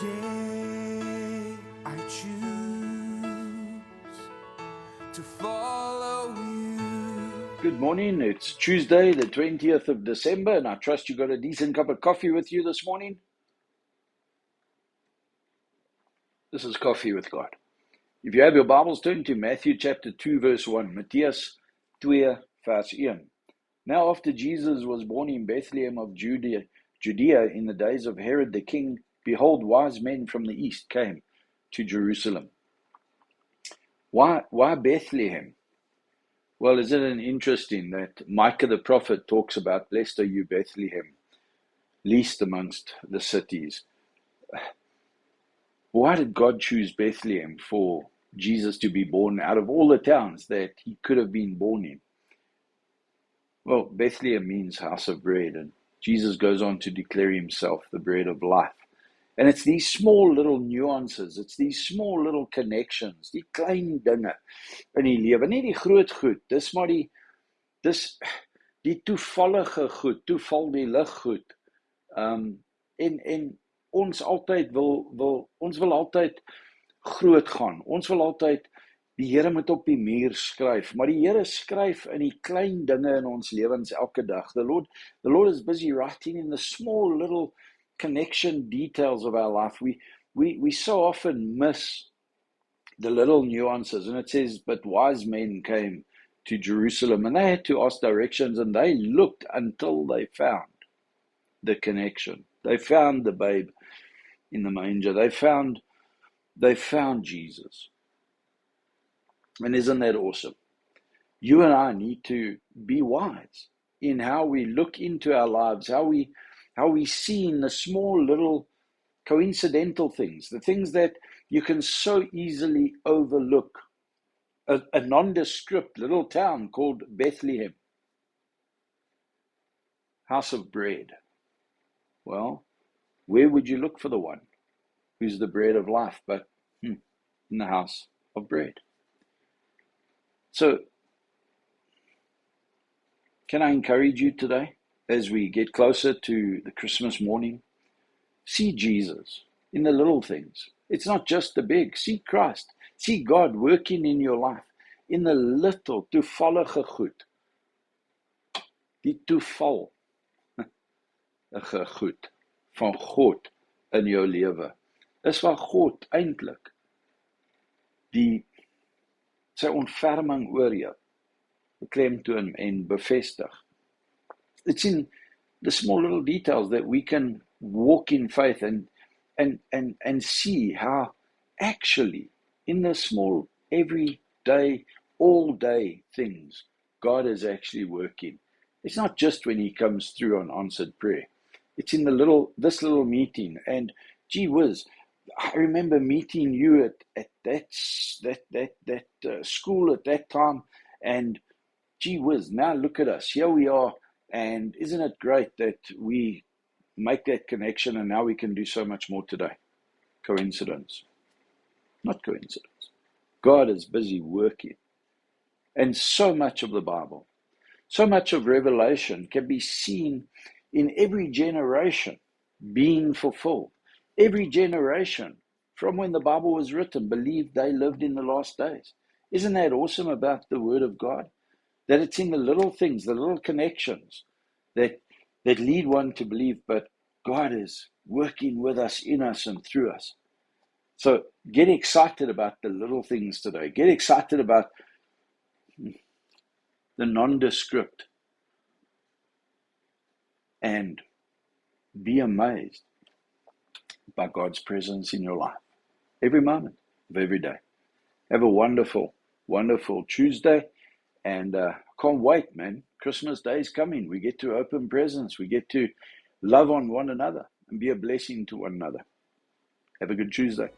Today I choose to follow you. Good morning. It's Tuesday, the 20th of December, and I trust you got a decent cup of coffee with you this morning. This is Coffee with God. If you have your Bibles, turn to Matthew chapter 2, verse 1. Matthias 2, vers 1. Now after Jesus was born in Bethlehem of Judea in the days of Herod the king, behold, wise men from the east came to Jerusalem. Why Bethlehem? Well, isn't it interesting that Micah the prophet talks about, blessed are you, Bethlehem, least amongst the cities. Why did God choose Bethlehem for Jesus to be born out of all the towns that he could have been born in? Well, Bethlehem means house of bread, and Jesus goes on to declare himself the bread of life. And it's these small little nuances, it's these small little connections, die klein dinge in die lewe, nie die groot goed, dis maar die toevallige goed, toeval die lig goed. En ons altyd wil altyd groot gaan. Ons wil altyd die Here moet op die muur skryf, maar die Here skryf in die klein dinge in ons lewens elke dag. The Lord is busy writing in the small little connection details of our life. We so often miss the little nuances, and it says, but wise men came to Jerusalem, and they had to ask directions, and they looked until they found the connection. They found the babe in the manger. They found Jesus. And isn't that awesome? You and I need to be wise in how we look into our lives, how we see in the small little coincidental things, the things that you can so easily overlook. A nondescript little town called Bethlehem, house of bread. Well, where would you look for the one who's the bread of life but in the house of bread? So, can I encourage you today, as we get closer to the Christmas morning, see Jesus in the little things. It's not just the big. See Christ. See God working in your life in the little toevallige goed. Die toevallige goed van God in jou lewe is waar God eintlik sy ontferming oor jou beklemtoon en bevestig. It's in the small little details that we can walk in faith and see how actually in the small everyday, all day things God is actually working. It's not just when he comes through on answered prayer. It's in this little meeting. And gee whiz, I remember meeting you at that school at that time, and gee whiz, now look at us, here we are, and isn't it great that we make that connection, and now we can do so much more today? Coincidence? Not coincidence. God is busy working. And so much of the Bible, so much of Revelation can be seen in every generation being fulfilled. Every generation from when the Bible was written believed they lived in the last days. Isn't that awesome about the Word of God? That it's in the little things, the little connections that lead one to believe, but God is working with us, in us, and through us. So get excited about the little things today. Get excited about the nondescript, and be amazed by God's presence in your life every moment of every day. Have a wonderful, wonderful Tuesday, and can't wait, man. Christmas Day is coming. We get to open presents. We get to love on one another and be a blessing to one another. Have a good Tuesday.